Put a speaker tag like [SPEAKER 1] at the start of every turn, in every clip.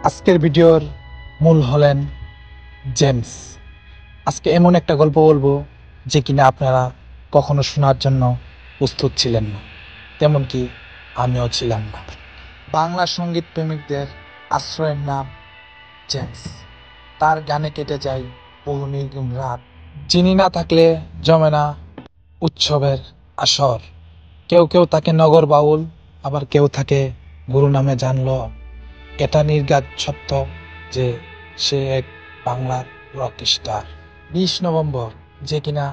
[SPEAKER 1] আজকের ভিডিওর মূল হলেন জেমস। আজকে এমন একটা গল্প বলবো যে কিনা আপনারা কখনো শোনার জন্য প্রস্তুত ছিলেন না, তেমন কি আমিও ছিলাম না। বাংলা সঙ্গীত প্রেমিকদের আশ্রয়ের নাম জেমস। তার গানে কেটে যায় বহু নির্ঘুম রাত। চিনি না থাকলে জমে না উৎসবের আসর। কেউ কেউ তাকে নগর বাউল, আবার কেউ তাকে গুরু নামে জানলো। এটা নির্ঘাত সত্য যে সে এক বাংলার রক স্টার। 20 নভেম্বর যে কিনা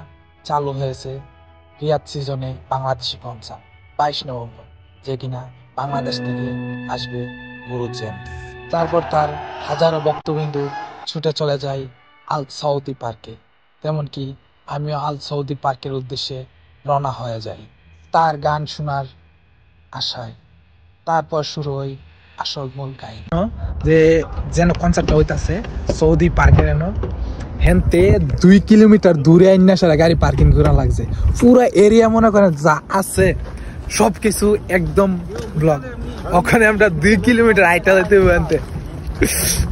[SPEAKER 1] চালু হয়েছে রিয়াদ সিজনে বাংলাদেশি কনসার্ট। 22 নভেম্বর যে কিনা বাংলাদেশ থেকে আসবে গুরু জেমস। তারপর তার হাজারো ভক্তবিন্দু ছুটে চলে যায় আল সৌদি পার্কে। তেমনকি আমিও আল সৌদি পার্কের উদ্দেশ্যে রওনা হয়ে যাই তার গান শোনার আশায়। তারপর শুরু হয় আসল মূল কাহিনী। যে যেন কনসার্টটা হইতাছে সৌদি পার্কের হেনতে 2 কিলোমিটার দূরে আইনা সারা গাড়ি পার্কিং করা লাগছে। পুরো এরিয়া মনে করেন যা আছে সবকিছু একদম ব্লক। ওখানে আমরা 2 কিলোমিটার আইটা যেতে আনতে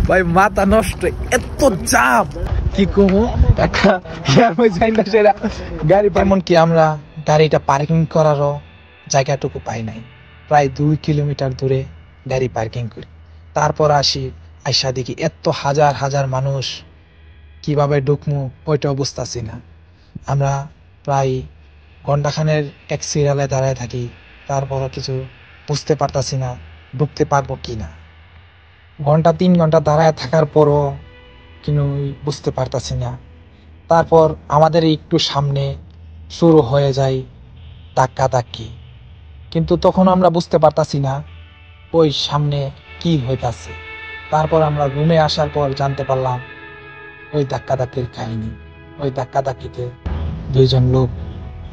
[SPEAKER 1] ভাই মাথা নষ্ট, এত জাম কি কমু একটা গাড়ি। এমনকি আমরা গাড়িটা পার্কিং করারও জায়গাটুকু পাই নাই। প্রায় 2 কিলোমিটার দূরে গাড়ি পার্কিং করি। তারপর আইসা দেখি এত হাজার হাজার মানুষ, কিভাবে ঢুকমু ওইটাও বুঝতেছি না। আমরা প্রায় ঘন্টাখানের এক সিরিয়ালে দাঁড়ায় থাকি, তারপরও কিছু বুঝতে পারতাছি না ঢুকতে পারবো কি না। 3 ঘন্টা দাঁড়ায় থাকার পরও কিন্তু বুঝতে পারতাছি না। তারপর আমাদের একটু সামনে শুরু হয়ে যায় ধাক্কাধাক্কি, কিন্তু তখন আমরা বুঝতে পারতাছি না ওই সামনে কি হইতাছে। তারপর আমরা রুমে আসার পর জানতে পারলাম ওই ধাক্কাধাক্কির কাহিনী। ওই ধাক্কাধাক্কিতে 2 জন লোক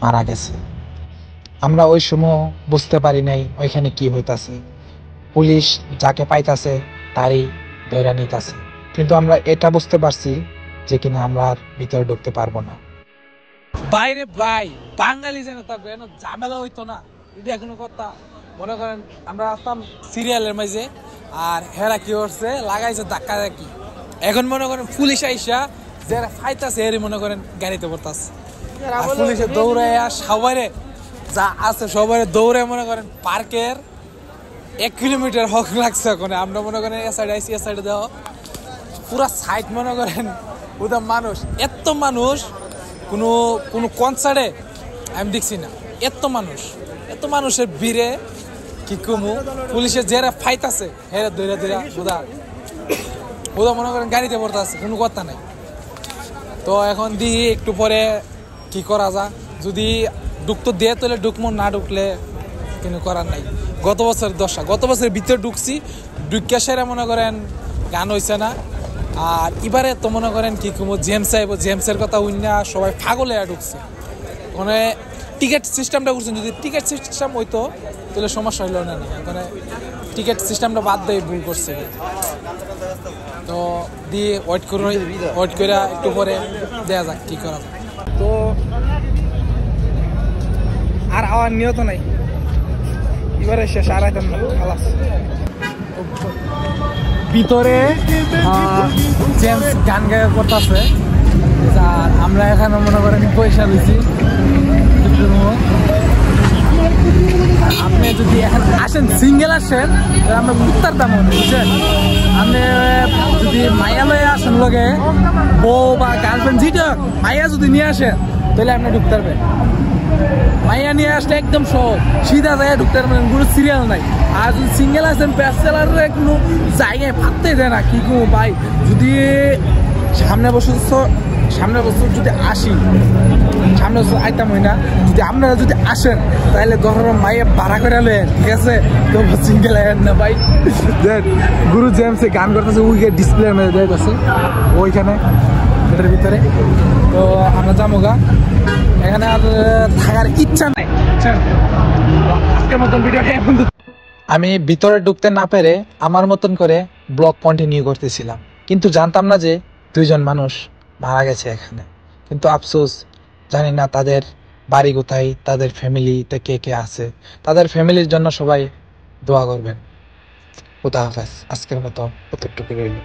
[SPEAKER 1] মারা গেছে। আমরা ওই সময় বুঝতে পারি নাই ওইখানে কি হইতাছে। পুলিশ যাকে পাইতাছে তারই ধরে নিতেছে, কিন্তু আমরা এটা বুঝতে পারছি যে কিনা আমরা আর ভিতরে ঢুকতে পারবো না।
[SPEAKER 2] বাইরে ভাই বাঙালি যেন থাকবে ঝামেলা হইতো না, এটা কোনো কথা। মনে করেন আমরা আসতাম সিরিয়ালের মাঝে, আর হেরা কি করছে লাগাইছে ধাক্কা ধাক্কি। এখন মনে করেন পুলিশ আইসা যারা ফাইতাছে এরই মনে করেন গাড়িতে পড়তাছে। পুলিশে দৌড়াইয়া সবাই যা আছে সবাই দৌড়ে মনে করেন পার্কের 1 কিলোমিটার হক লাগছে। ওখানে আমরা মনে করেন এ সাইডে আইসি, এ সাইডে দেওয়া পুরা সাইড মনে করেন ওদের মানুষ। এত মানুষ কোনো কোনো কনসার্টে আমি দেখছি না। এত মানুষের ভিড়ে কি কমু, পুলিশের যারা ফাইতাছে হেরা ধরে ধরে ওদা মনে করেন গাড়িতে পড়তেছে, কোনো কথা নাই। তো এখন দিই একটু পরে কি করা যায়, যদি ঢুকতো দিয়ে তাহলে ঢুকমো, না ঢুকলে কিন্তু করার নাই। গত বছরের ভিতরে ঢুকছি, ঢুকিয়া সেরা মনে করেন গান হয়েছে না। আর এবারে তো মনে করেন কি কমু জেমস আইব, জেমসের কথা উইনা সবাই পাগলে ঢুকছে। মানে টিকিট সিস্টেমটা করছেন, যদি টিকিট সিস্টেম হইতো তাহলে সমস্যা হইল না। মানে টিকিট সিস্টেমটা বাদ দিয়ে ভুল করছে। তো দিয়ে ওয়েট করে একটু পরে দেয়া যাক কি করা যায়।
[SPEAKER 1] তো আর আওয়ার নিয়ত নাই, এবারে শেষ আর আইতাম না, খালাস। ভিতরে জেমস গান গায়ে করতেছে, আর আমরা এখানে মনে করেন পয়সা রয়েছি। আপনি যদি এখন আসেন সিঙ্গেল আসেন আমরা উত্তর দাম বুঝছেন। আপনি যদি মাইয়া লয়ে আসেন লগে বউ বা গার্লফ্রেন্ড যেটা মাইয়া যদি নিয়ে আসেন তাহলে আপনি ঢুকতে পারবেন। মাইয়া নিয়ে আসলে একদম সহজ, সিধা জায়গায় ঢুকতে পারবেন, কোনো সিরিয়াল নাই। আর যদি সিঙ্গেল আসেন ব্যাচেলারের কোনো জায়গায় ভাবতেই দেয় না। কি করবো ভাই, যদি সামনে বছর যদি আসি, সামনে বছর আইতাম হই না, যদি আপনারা যদি আসেন তাহলে ধরো মাইয়া ভাড়া করে লেন, ঠিক আছে? তো সিঙ্গেল আইন না ভাই। গুরু জেমসে গান করতেছে, ওই ডিসপ্লের মধ্যে দেখতেছে ওইখানে এটার ভিতরে। তো আমরা যাবো গা, এখানে আর থাকার ইচ্ছা নাই। আমি ভিতরে ঢুকতে না পেরে আমার মতন করে ব্লগ কন্টিনিউ করতেছিলাম, কিন্তু জানতাম না যে 2 জন মানুষ মারা গেছে এখানে। কিন্তু আফসোস, জানি না তাদের বাড়ি কোথায়, তাদের ফ্যামিলিতে কে কে আছে। তাদের ফ্যামিলির জন্য সবাই দোয়া করবেন। খুদা হাফেজ, আজকের মতো কতটুকু রইল।